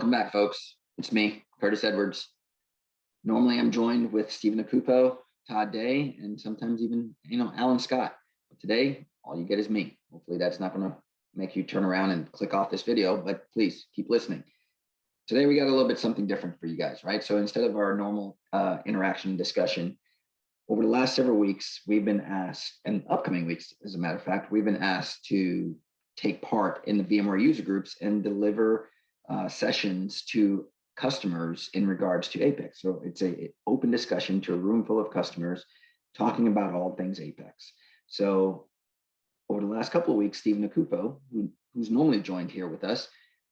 Welcome back, folks. It's me, Curtis Edwards. Normally I'm joined with Stephen Akuffo, Todd Day, and sometimes even, Alan Scott. But today, all you get is me. Hopefully that's not gonna make you turn around and click off this video, but please keep listening. Today we got a little bit something different for you guys, right? So instead of our normal interaction discussion, over the last several weeks, we've been asked, and upcoming weeks, as a matter of fact, we've been asked to take part in the VMware user groups and deliver sessions to customers in regards to Apex. So it's an open discussion to a room full of customers talking about all things Apex. So over the last couple of weeks, Stephen Akuffo, who's normally joined here with us,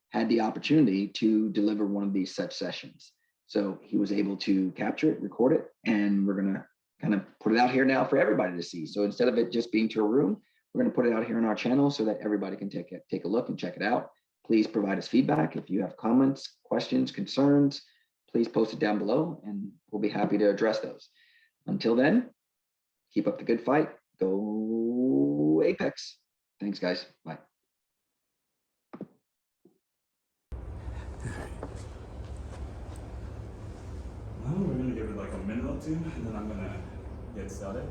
had the opportunity to deliver one of these such sessions. So he was able to capture it, record it, and we're gonna kind of put it out here now for everybody to see. So instead of it just being to a room, we're going to put it out here on our channel so that everybody can take a look and check it out. Please provide us feedback. If you have comments, questions, concerns, please post it down below and we'll be happy to address those. Until then, keep up the good fight. Go Apex. Thanks, guys. Bye. Well, we're going to give it like a minute or two and then I'm going to get started.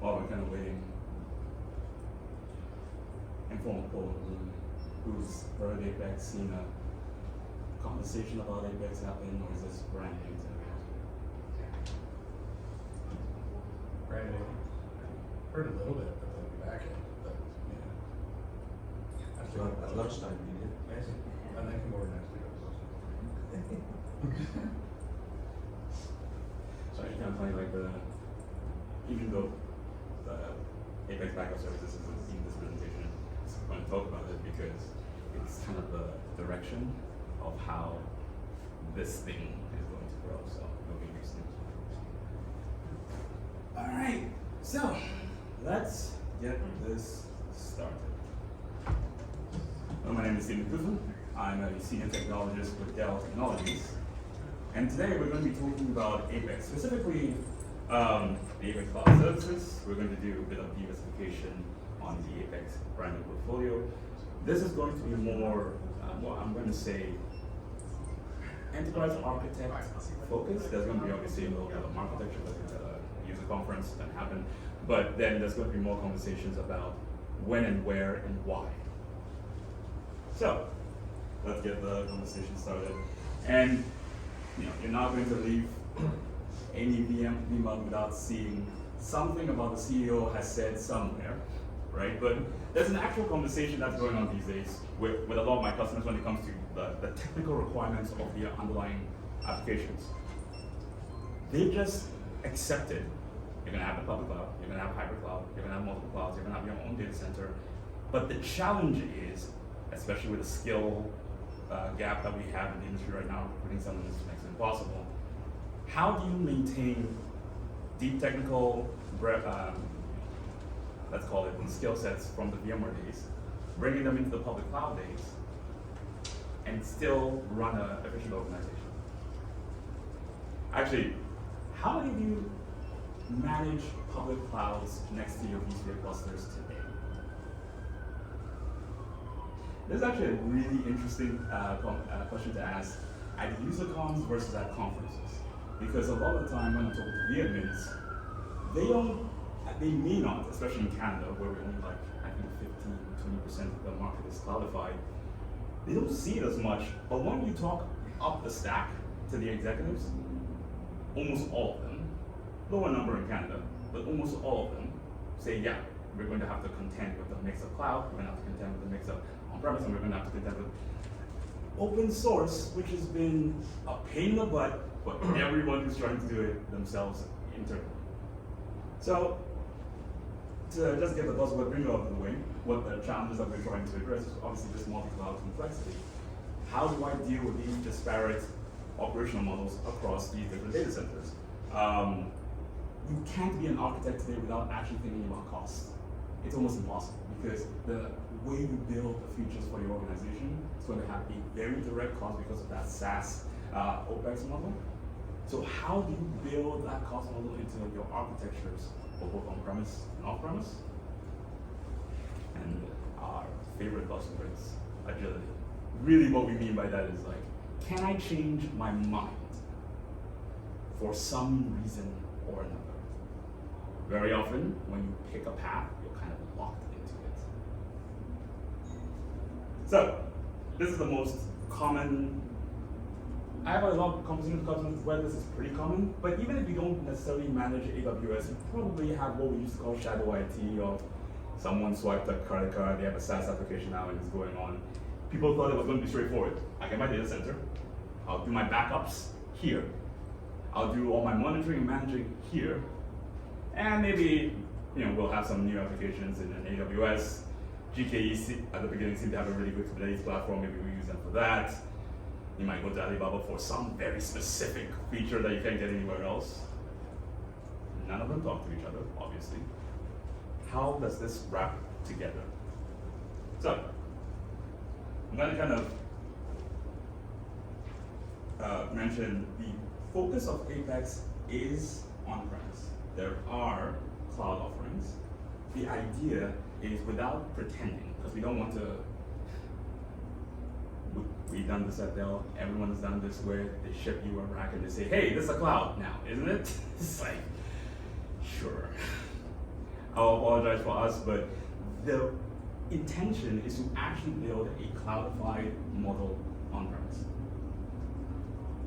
While we're kind of waiting, informal poll, who's heard Apex, seen a conversation about Apex happen, or is this brand new to you? Brand new. Heard a little bit, but then we back in. But yeah. At lunchtime, you did. Yes. And then come over next week. So I kind of find like even though the Apex Backup Services isn't in this presentation, I'm going to talk about it because it's kind of the direction of how this thing is going to grow. So it'll be interesting. All right, so let's get this started. Well, my name is Stephen Akuffo. I'm a senior technologist with Dell Technologies. And today we're going to be talking about Apex, specifically the Apex Cloud Services. We're going to do a bit of diversification on the Apex branded portfolio. This is going to be more, well, I'm going to say, enterprise architect focused. There's going to be obviously a little bit of architecture, like a user conference that happened, but then there's going to be more conversations about when and where and why. So let's get the conversation started. And you're not going to leave any VMUG without seeing something about the CEO has said somewhere, right? But there's an actual conversation that's going on these days with a lot of my customers when it comes to the technical requirements of the underlying applications. They just accepted you're gonna have the public cloud, you're gonna have hybrid cloud, you're gonna have multiple clouds, you're gonna have your own data center. But the challenge is, especially with the skill gap that we have in the industry right now, recruiting someone is next to impossible. How do you maintain deep technical, let's call it, skill sets from the VMware days, bringing them into the public cloud days, and still run an efficient organization? Actually, how many of you manage public clouds next to your vSphere clusters today? This is actually a really interesting question to ask at UserCONs versus at conferences. Because a lot of the time when I'm talking to vAdmins, they may not, especially in Canada, where we're only like, I think 15-20% of the market is cloudified, they don't see it as much, but when you talk up the stack to the executives, almost all of them, lower number in Canada, but almost all of them say, yeah, we're going to have to contend with the mix of cloud, we're going to have to contend with the mix of on-premise, and we're going to have to contend with open source, which has been a pain in the butt for everyone who's trying to do it themselves internally. So, to just get the buzzword bingo out of the way, what the challenges that we're trying to address is obviously this multi-cloud complexity. How do I deal with these disparate operational models across these different data centers? You can't be an architect today without actually thinking about cost. It's almost impossible because the way you build the features for your organization is going to have a very direct cost because of that SaaS OpEx model. So how do you build that cost model into your architectures for both on-premise and off-premise? favorite buzzwords, agility. Really what we mean by that is like, can I change my mind for some reason or another? Very often, when you pick a path, you're kind of locked into it. So, this is the most common. I have a lot of conversations with customers where this is pretty common, but even if you don't necessarily manage AWS, you probably have what we used to call shadow IT, or someone swiped a credit card, they have a SaaS application now and it's going on. People thought it was going to be straightforward. I get my data center, I'll do my backups here, I'll do all my monitoring and managing here, and maybe we'll have some new applications in an AWS. GKE at the beginning seemed to have a really good Kubernetes platform, maybe we use them for that. You might go to Alibaba for some very specific feature that you can't get anywhere else. None of them talk to each other, obviously. How does this wrap together? So, I'm going to kind of mention the focus of Apex is on-premise. There are cloud offerings. The idea is without pretending, because we don't want to. We've done this at Dell, everyone has done this where they ship you a rack and they say, hey, this is a cloud now, isn't it? It's like, sure. I'll apologize for us, but the intention is to actually build a cloudified model on-premise.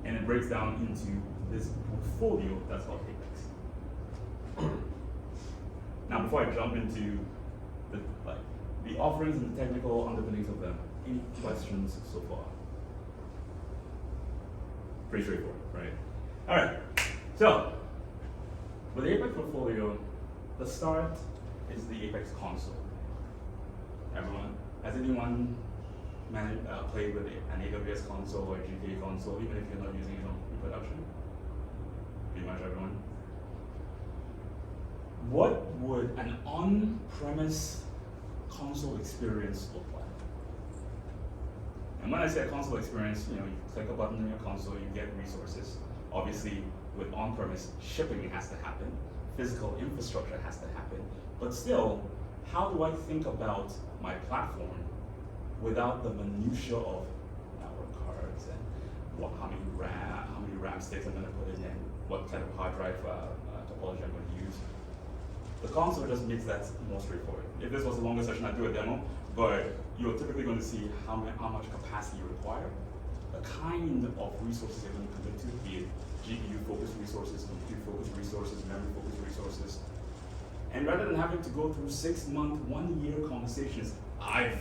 And it breaks down into this portfolio that's called Apex. Now, before I jump into the offerings and the technical underpinnings of them, any questions so far? Pretty straightforward, right? All right, so with the Apex portfolio, the start is the Apex console. Has anyone played with an AWS console or a GKE console, even if you're not using it in production? Pretty much everyone. What would an on-premise console experience look like? And when I say a console experience, you click a button on your console, you get resources. Obviously, with on-premise, shipping has to happen, physical infrastructure has to happen, but still, how do I think about my platform without the minutia of network cards and how many RAM sticks I'm going to put in and what kind of hard drive topology I'm going to use? The console just makes that more straightforward. If this was a longer session, I'd do a demo, but you're typically going to see how much capacity you require, the kind of resources you're going to commit to, be it GPU-focused resources, compute-focused resources, memory-focused resources. And rather than having to go through 6-month, 1-year conversations, I've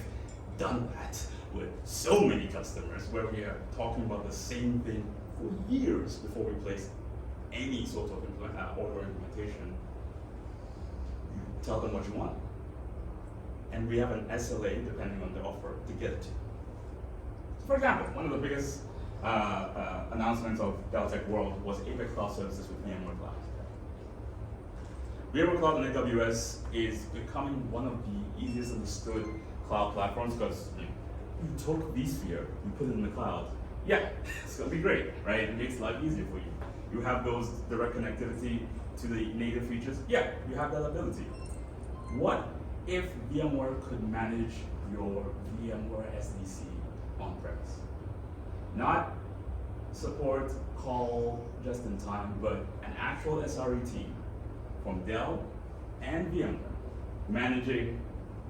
done that with so many customers where we are talking about the same thing for years before we place any sort of order implementation. You tell them what you want. And we have an SLA, depending on the offer, to get it to. So for example, one of the biggest announcements of Dell Tech World was Apex Cloud Services with VMware Cloud. VMware Cloud on AWS is becoming one of the easiest understood cloud platforms because you took vSphere, you put it in the cloud. Yeah, it's gonna be great, right? It makes life easier for you. You have those direct connectivity to the native features. Yeah, you have that ability. What if VMware could manage your VMware SDC on-premise? Not support call just in time, but an actual SRE team from Dell and VMware managing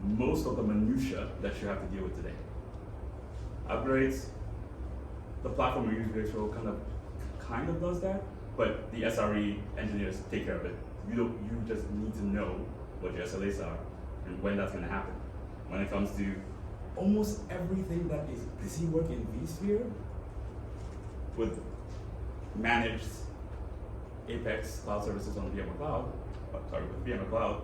most of the minutia that you have to deal with today. Upgrades, the platform we use, Virtual, kind of does that, but the SRE engineers take care of it. You just need to know what your SLAs are and when that's going to happen. When it comes to almost everything that is busy work in vSphere with managed Apex cloud services on VMware Cloud, with VMware Cloud,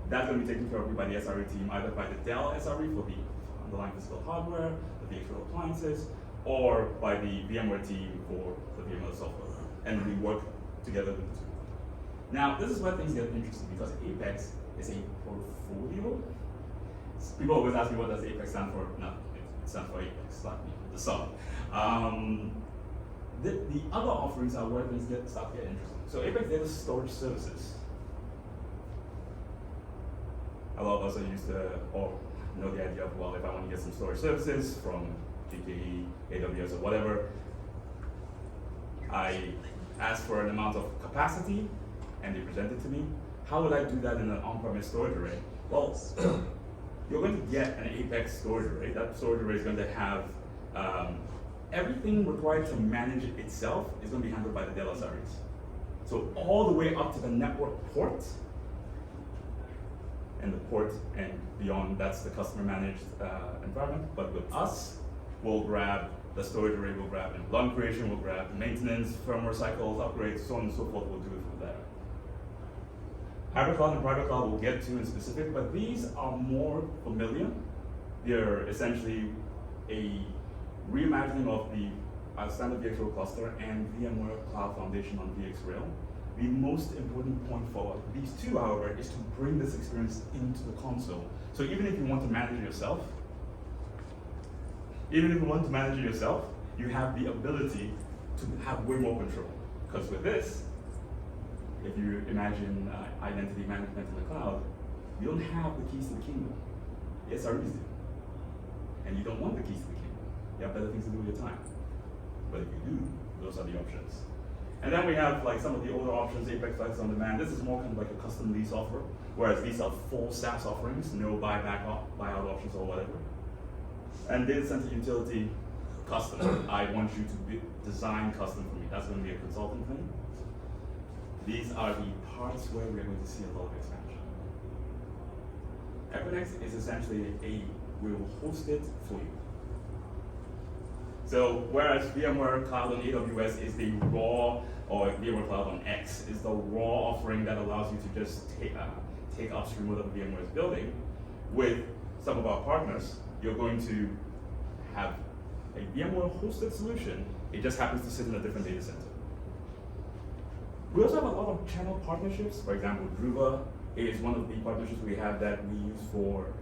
that's going to be taken care of by the SRE team, either by the Dell SRE for the underlying physical hardware, the virtual appliances, or by the VMware team for the VMware software. And we work together with the two. Now, this is where things get interesting because Apex is a portfolio. People always ask me what does Apex stand for? No, it stands for Apex, not the sum. The other offerings are where things start to get interesting. So Apex Data Storage Services. A lot of us are used to, or You know the idea of, well, if I want to get some storage services from GKE, AWS, or whatever, I ask for an amount of capacity, and they present it to me. How would I do that in an on-premise storage array? Well, you're going to get an Apex storage array. That storage array is going to have everything required to manage it itself is going to be handled by the Dell SREs. So all the way up to the network port, and the port and beyond, that's the customer managed environment. But with us, we'll grab the storage array, we'll grab long creation, we'll grab maintenance, firmware cycles, upgrades, so on and so forth. We'll do it from there. Hybrid cloud and private cloud we'll get to in specific, but these are more familiar. They're essentially a reimagining of the standard VxRail cluster and VMware Cloud Foundation on VxRail. The most important point for these two, however, is to bring this experience into the console. So even if you want to manage it yourself, you have the ability to have way more control. Because with this, if you imagine identity management in the cloud, you don't have the keys to the kingdom. The SREs do. And you don't want the keys to the kingdom. You have better things to do with your time. But if you do, those are the options. And then we have like some of the older options, Apex Flex on Demand. This is more kind of like a custom lease offer, whereas these are full SaaS offerings, no buyout options or whatever. And data center utility custom. I want you to design custom for me. That's going to be a consulting thing. These are the parts where we're going to see a lot of expansion. Equinix is essentially we will host it for you. So whereas VMware Cloud on AWS is the raw, or VMware Cloud on X is the raw offering that allows you to just take upstream whatever VMware is building, with some of our partners, you're going to have a VMware hosted solution. It just happens to sit in a different data center. We also have a lot of channel partnerships. For example, Druva is one of the partnerships we have that we use for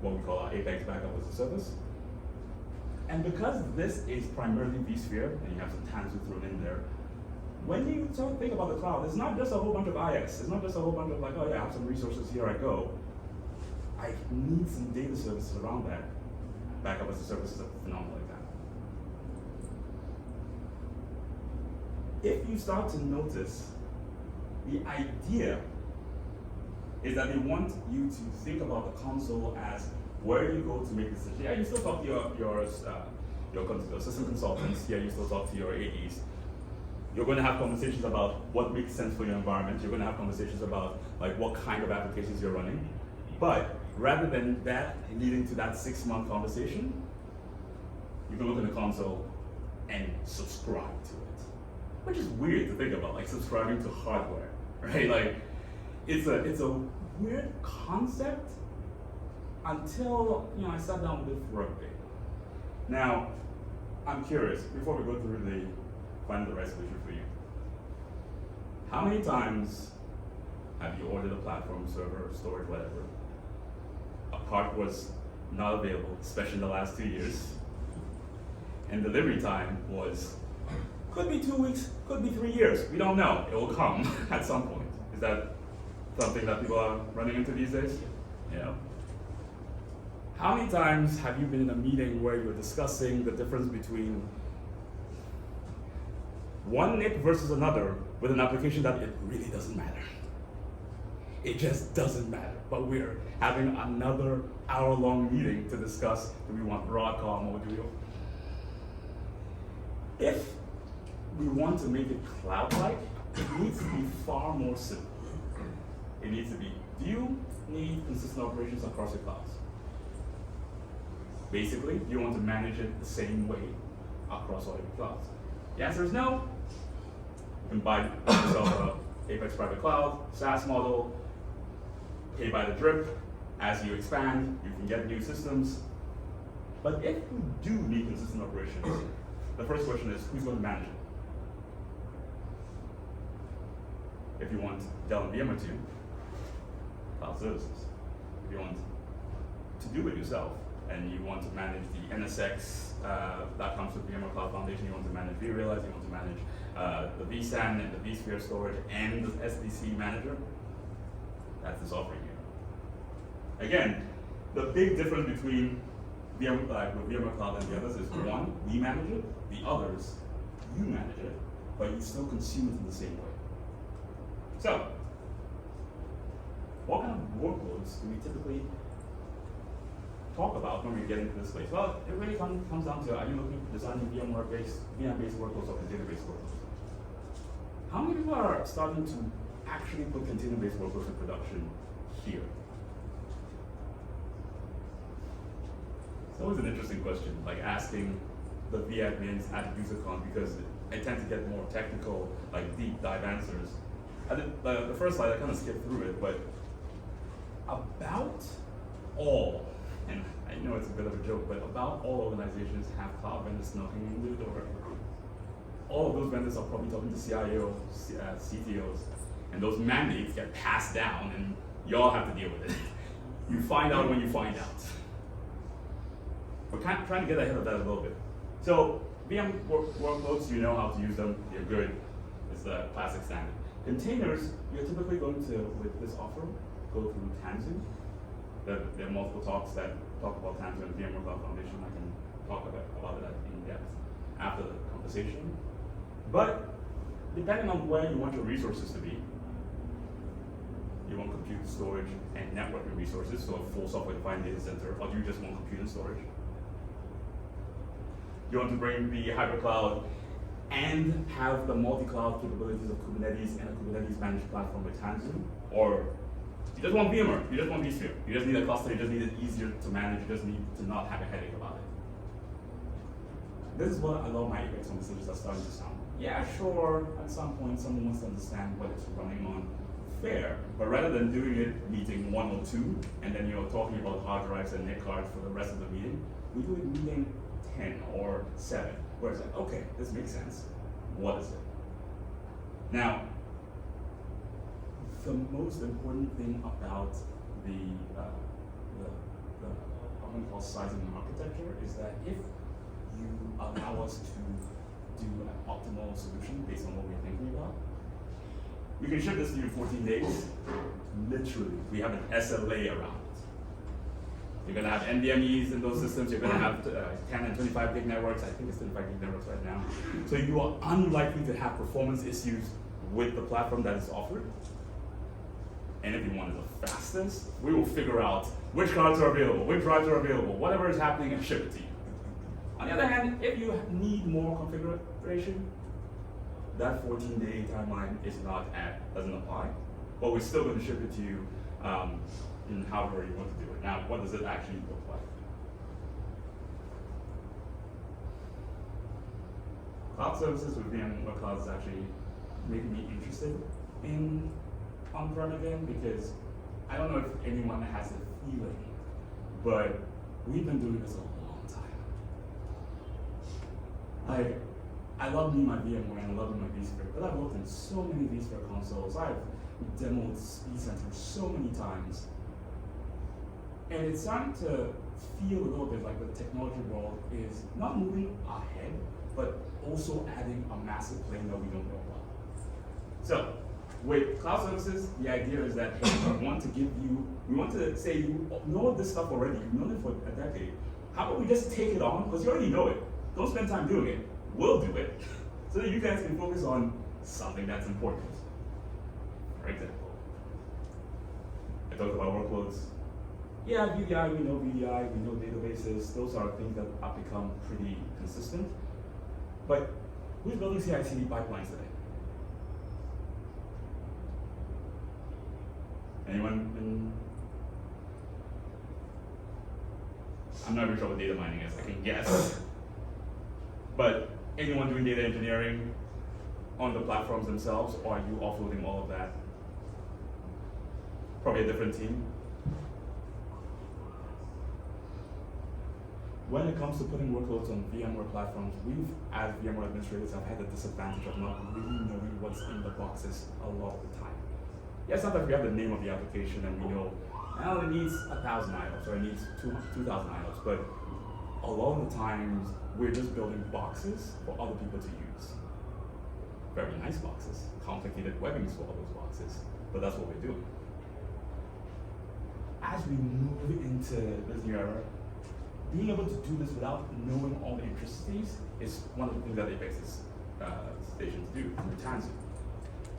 what we call our Apex backup as a service. And because this is primarily vSphere, and you have some Tanzu thrown in there, when you start to think about the cloud, it's not just a whole bunch of IS. It's not just a whole bunch of like, oh yeah, I have some resources, here I go. I need some data services around that. Backup as a service is a phenomenal example. If you start to notice, the idea is that they want you to think about the console as where you go to make decisions. Yeah, you still talk to your system consultants. Yeah, you still talk to your AEs. You're going to have conversations about what makes sense for your environment. You're going to have conversations about like what kind of applications you're running. But rather than that leading to that 6-month conversation, you can look in the console and subscribe to it, which is weird to think about, like subscribing to hardware, right? Like it's a weird concept until I sat down with it for a bit. Now, I'm curious, before we go through find the right solution for you, how many times have you ordered a platform, server, storage, whatever? A part was not available, especially in the last 2 years, and delivery time could be 2 weeks, could be 3 years. We don't know. It will come at some point. Is that something that people are running into these days? Yeah. How many times have you been in a meeting where you're discussing the difference between one NIC versus another with an application that it really doesn't matter? It just doesn't matter. But we're having another hour-long meeting to discuss, do we want Broadcom or do we? If we want to make it cloud-like, it needs to be far more simple. It needs to be, do you need consistent operations across your clouds? Basically, you want to manage it the same way across all your clouds. The answer is no. You can buy yourself a Apex Private Cloud, SaaS model, pay by the drip. As you expand, you can get new systems. But if you do need consistent operations, the first question is, who's going to manage it? If you want Dell and VMware to, cloud services. If you want to do it yourself, and you want to manage the NSX that comes with VMware Cloud Foundation, you want to manage vRealize, you want to manage the vSAN and the vSphere storage and the SDC manager, that's this offering here. Again, the big difference between with VMware Cloud and the others is one, we manage it, the others, you manage it, but you still consume it in the same way. So, what kind of workloads do we typically talk about when we get into this place? Well, it really comes down to, are you looking for designing VM-based workloads or container-based workloads? How many people are starting to actually put container-based workloads in production here? It's always an interesting question, like asking the vAdmins at UserCON, because I tend to get more technical, like deep dive answers. The first slide, I kind of skipped through it, but about all, and I know it's a bit of a joke, but about all organizations have cloud vendors knocking on the door. All of those vendors are probably talking to CIOs, CTOs, and those mandates get passed down, and you all have to deal with it. You find out when you find out. We're trying to get ahead of that a little bit. So VM workloads, you know how to use them, they're good. It's the classic standard. Containers, you're typically going to, with this offer, go through Tanzu. There are multiple talks that talk about Tanzu and VMware Cloud Foundation. I can talk about it in depth after the conversation. But depending on where you want your resources to be, you want compute, storage, and networking resources, so a full software-defined data center, or do you just want compute and storage? You want to bring the hybrid cloud and have the multi-cloud capabilities of Kubernetes and a Kubernetes managed platform with Tanzu, or you just want VMware, you just want vSphere, you just need a cluster, you just need it easier to manage, you just need to not have a headache about it. This is what a lot of my APEX conversations are starting to sound. Yeah, sure, at some point someone wants to understand what it's running on. Fair, but rather than doing it meeting 1 or 2, and then you're talking about hard drives and NIC cards for the rest of the meeting, we do it meeting 10 or 7, where it's like, okay, this makes sense. What is it? Now, the most important thing about the what we call sizing and architecture is that if you allow us to do an optimal solution based on what we're thinking about, we can ship this to you in 14 days. Literally, we have an SLA around it. You're going to have NVMEs in those systems. You're going to have 10 and 25 gig networks. I think it's 25 gig networks right now. So you are unlikely to have performance issues with the platform that is offered. And if you want the fastest, we will figure out which cards are available, which drives are available, whatever is happening, and ship it to you. On the other hand, if you need more configuration, that 14-day timeline doesn't apply, but we're still going to ship it to you in however you want to do it. Now, what does it actually look like? Cloud services with VMware Cloud is actually making me interested in on-prem again, because I don't know if anyone has the feeling, but we've been doing this a long time. Like, I love me my VMware and I love me my vSphere, but I've worked in so many vSphere consoles. I've demoed vCenter so many times. And it's starting to feel a little bit like the technology world is not moving ahead, but also adding a massive plane that we don't know about. So, with cloud services, the idea is that hey, we want to say you know this stuff already, you've known it for a decade. How about we just take it on? Because you already know it. Don't spend time doing it. We'll do it. So that you guys can focus on something that's important. For example, I talked about workloads. Yeah, VDI, we know VDI, we know databases. Those are things that have become pretty consistent. But who's building CI/CD pipelines today? Anyone? I'm not even sure what data mining is. I can guess. But anyone doing data engineering on the platforms themselves, or are you offloading all of that? Probably a different team. When it comes to putting workloads on VMware platforms, we've, as VMware administrators, have had the disadvantage of not really knowing what's in the boxes a lot of the time. Yeah, sometimes we have the name of the application and we know, well, it needs 1,000 IOPS or it needs 2,000 IOPS, but a lot of the times we're just building boxes for other people to use. Very nice boxes, complicated webbings for all those boxes, but that's what we're doing. As as we move into this new era, being able to do this without knowing all the intricacies is one of the things that Apex's stations do. It turns you.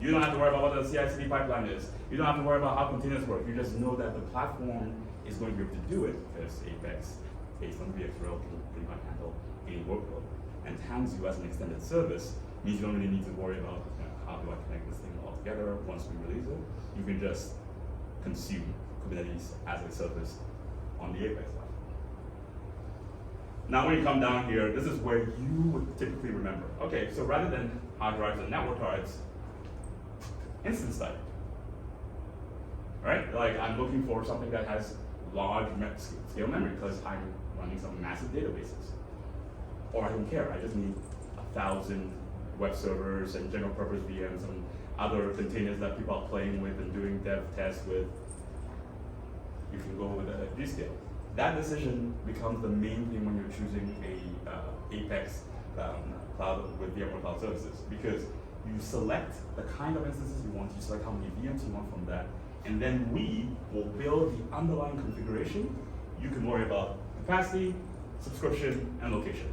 You don't have to worry about what the CI/CD pipeline is. You don't have to worry about how containers work. You just know that the platform is going to be able to do it because Apex, based on VxRail, can pretty much handle any workload. And Tanzu as an extended service means you don't really need to worry about how do I connect this thing all together once we release it. You can just consume Kubernetes as a service on the Apex platform. Now when you come down here, this is where you would typically remember. Okay, so rather than hard drives and network cards, instance type. Right? Like I'm looking for something that has large scale memory because I'm running some massive databases. Or I don't care, I just need 1,000 web servers and general purpose VMs and other containers that people are playing with and doing dev tests with. You can go with a G-scale. That decision becomes the main thing when you're choosing a Apex cloud with VMware Cloud Services, because you select the kind of instances you want, you select how many VMs you want from that, and then we will build the underlying configuration. You can worry about capacity, subscription, and location.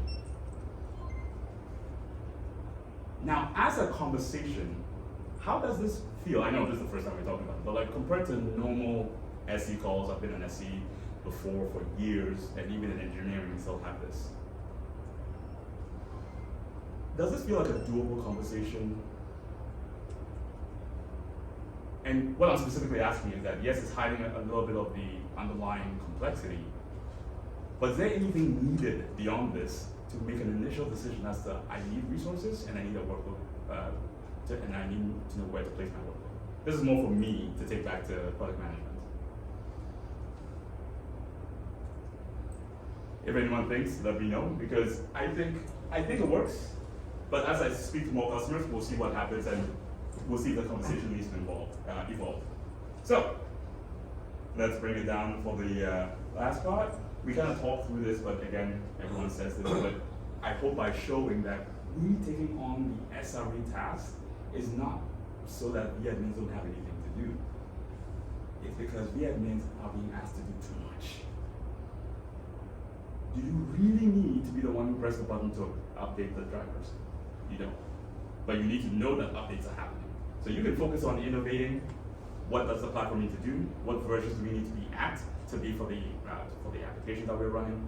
Now, as a conversation, how does this feel? I know this is the first time we're talking about it, but like compared to normal SE calls, I've been an SE before for years, and even in engineering, we still have this. Does this feel like a doable conversation? And what I'm specifically asking is that, yes, it's hiding a little bit of the underlying complexity, but is there anything needed beyond this to make an initial decision as to, I need resources and I need a workload, and I need to know where to place my workload? This is more for me to take back to product management. If anyone thinks, let me know, because I think it works. But as I speak to more customers, we'll see what happens, and we'll see if the conversation needs to evolve. So let's bring it down for the last part. We kind of talked through this, but again, everyone says this, but I hope by showing that we taking on the SRE task is not so that vAdmins don't have anything to do. It's because vAdmins are being asked to do too much. Do you really need to be the one who presses the button to update the drivers? You don't. But you need to know that updates are happening. So you can focus on innovating. What does the platform need to do? What versions do we need to be at to be for the application that we're running?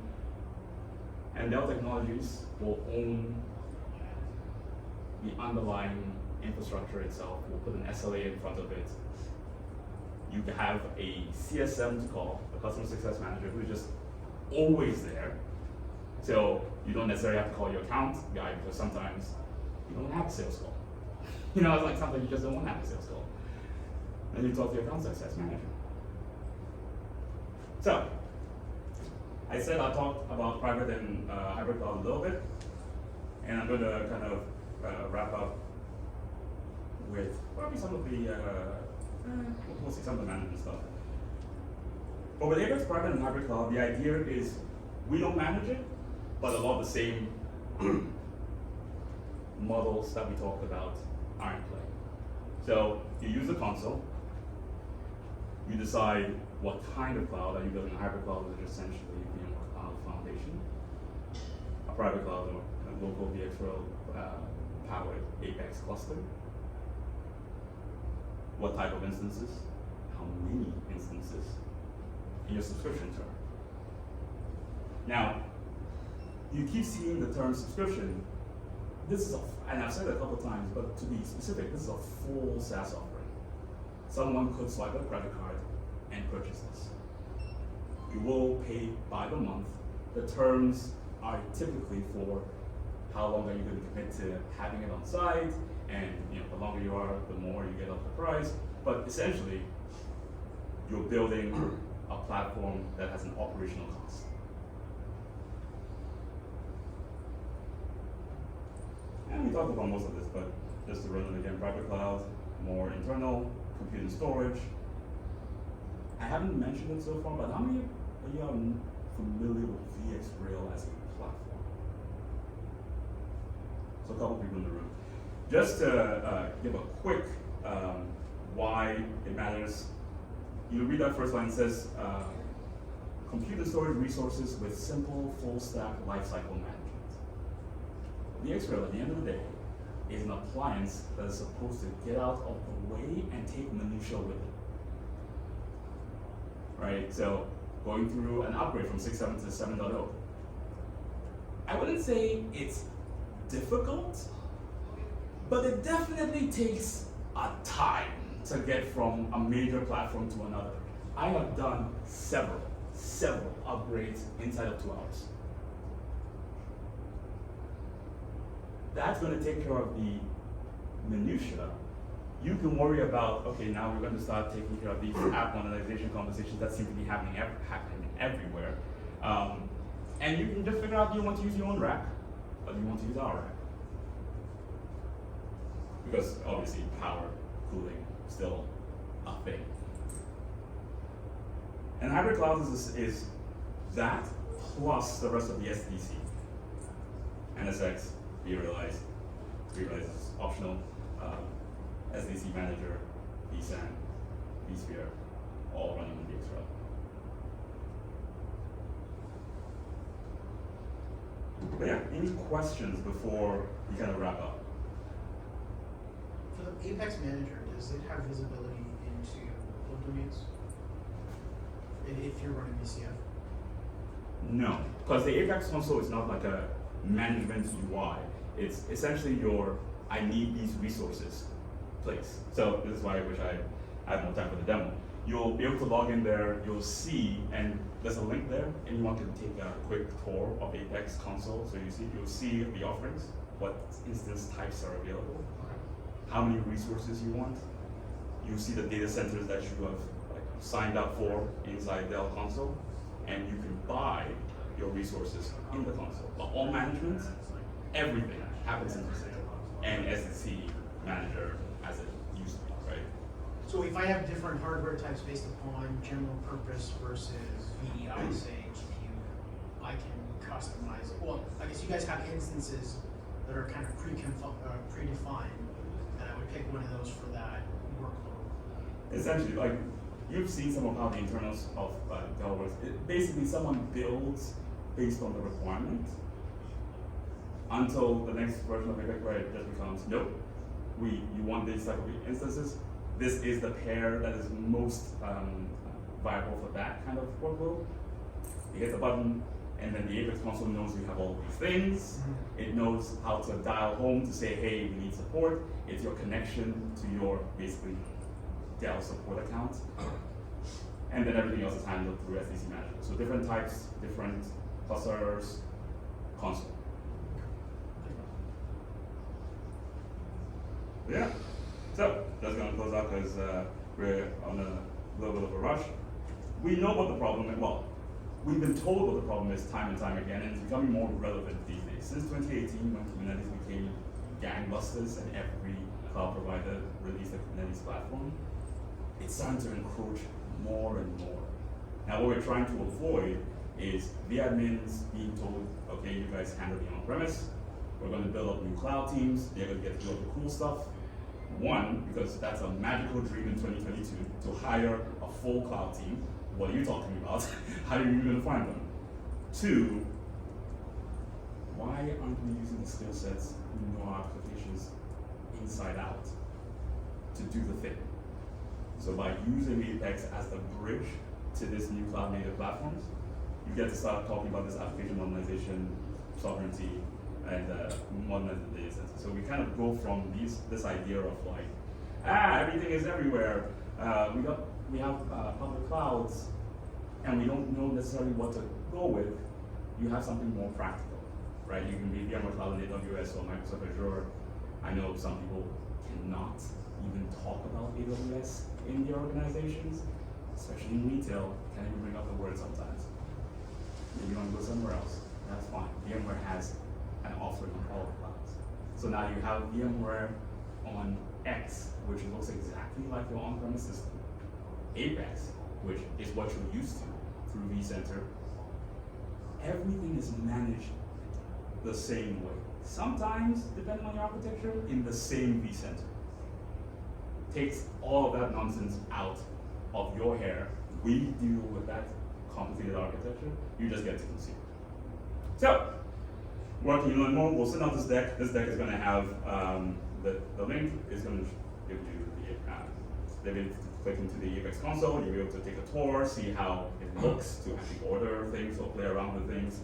And Dell Technologies will own the underlying infrastructure itself. We'll put an SLA in front of it. You can have a CSM to call, a customer success manager, who's just always there. So you don't necessarily have to call your account guy, because sometimes you don't have a sales call. You know, it's like something you just don't want to have a sales call. Then you talk to your account success manager. So, I said I'll talk about private and hybrid cloud a little bit, and I'm going to kind of wrap up with probably some of the, we'll see some of the management stuff. But with Apex private and hybrid cloud, the idea is we don't manage it, but a lot of the same models that we talked about are in play. So you use the console, you decide what kind of cloud. Are you building a hybrid cloud, which is essentially VMware Cloud Foundation, a private cloud, or a local VxRail powered Apex cluster? What type of instances? How many instances? In your subscription term. Now, you keep seeing the term subscription. This is and I've said it a couple of times, but to be specific, this is a full SaaS offering. Someone could swipe a credit card and purchase this. You will pay by the month. The terms are typically for how long are you going to commit to having it on site, and the longer you are, the more you get off the price. But essentially, you're building a platform that has an operational cost. And we talked about most of this, but just to run it again, private cloud, more internal, compute and storage. I haven't mentioned it so far, but how many of you are familiar with VxRail as a platform? So a couple people in the room. Just to give a quick why it matters you read that first line. It says, compute and storage resources with simple full-stack lifecycle management. VxRail, at the end of the day, is an appliance that is supposed to get out of the way and take minutia with it. Right? So going through an upgrade from 6.7 to 7.0. I wouldn't say it's difficult, but it definitely takes a time to get from a major platform to another. I have done several upgrades inside of 2 hours. That's going to take care of the minutia. You can worry about, okay, now we're going to start taking care of these app monetization conversations that seem to be happening everywhere. And you can just figure out, do you want to use your own rack, or do you want to use our rack? Because obviously power, cooling, still a thing. And hybrid clouds is that plus the rest of the SDC. NSX, vRealize is optional. SDC Manager, vSAN, vSphere, all running on VxRail. But yeah, any questions before we kind of wrap up? For the Apex Manager, does it have visibility into local domains? If you're running VCF? No, because the Apex console is not like a management UI. It's essentially your, I need these resources place. So this is why I wish I had more time for the demo. You'll be able to log in there, you'll see, and there's a link there. Anyone can take a quick tour of Apex console. So you'll see the offerings, what instance types are available, how many resources you want. You'll see the data centers that you have signed up for inside Dell console, and you can buy your resources in the console. But all management, everything happens in the center, and SDC Manager as it used to be, right? So if I have different hardware types based upon general purpose versus VDI, say GPU, I can customize. Well, I guess you guys have instances that are kind of predefined, and I would pick one of those for that workload. Essentially, like, you've seen some of how the internals of Dell works. Basically, someone builds based on the requirement until the next version of Apex where it just becomes, nope, you want these type of instances. This is the pair that is most viable for that kind of workload. You hit the button, and then the Apex console knows you have all these things. It knows how to dial home to say, hey, we need support. It's your connection to your, basically, Dell support account. And then everything else is handled through SDC Manager. So different types, different clusters, console. Yeah. So that's going to close out because we're on a little bit of a rush. We know what the problem is. Well, we've been told what the problem is time and time again, and it's becoming more relevant these days. Since 2018, when Kubernetes became gangbusters and every cloud provider released a Kubernetes platform, it's starting to encroach more and more. Now, what we're trying to avoid is vAdmins being told, okay, you guys handle the on-premise. We're going to build up new cloud teams. They're going to get to do all the cool stuff. One, because that's a magical dream in 2022 to hire a full cloud team. What are you talking about? How are you going to find them? Two, why aren't we using the skill sets who know our applications inside out to do the thing? So by using Apex as the bridge to this new cloud native platforms, you get to start talking about this application modernization, sovereignty, and modernizing the data center. So we kind of go from this idea of like, everything is everywhere. We have public clouds, and we don't know necessarily what to go with. You have something more practical, right? You can be VMware Cloud on AWS or Microsoft Azure. I know some people cannot even talk about AWS in their organizations, especially in retail. Can't even bring up the word sometimes. Maybe you want to go somewhere else. That's fine. VMware has an offering on all the clouds. So now you have VMware on X, which looks exactly like your on-premise system. Apex, which is what you're used to through vCenter. Everything is managed the same way. Sometimes, depending on your architecture, in the same vCenter. Takes all of that nonsense out of your hair, we deal with that complicated architecture, you just get to consume. So, where can you learn more? We'll send out this deck. This deck is going to have the link is going to give you the ability to click into the Apex console. You'll be able to take a tour, see how it looks, to actually order things or play around with things.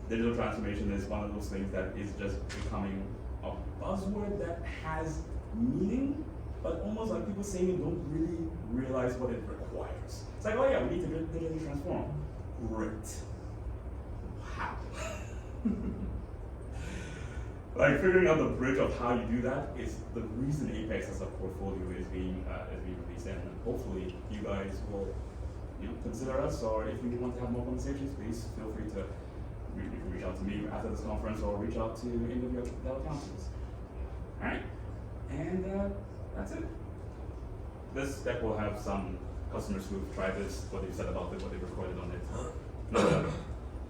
Digital transformation is one of those things that is just becoming a buzzword that has meaning, but almost like people saying it don't really realize what it requires. It's like, oh yeah, we need to digitally transform. Great. How? Like figuring out the bridge of how you do that is the reason Apex as a portfolio is being released, and hopefully you guys will consider us, or if you want to have more conversations, please feel free to reach out to me after this conference or reach out to any of your Dell counselors. All right, and that's it. This deck will have some customers who've tried this, what they've said about it, what they've recorded on it.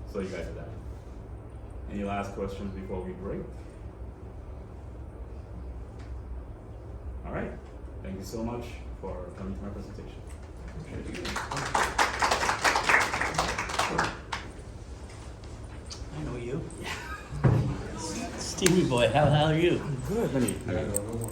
So you guys are that. Any last questions before we break? All right, thank you so much for coming to my presentation. I know you. Stevie boy, how are you? Good, honey. I got no more.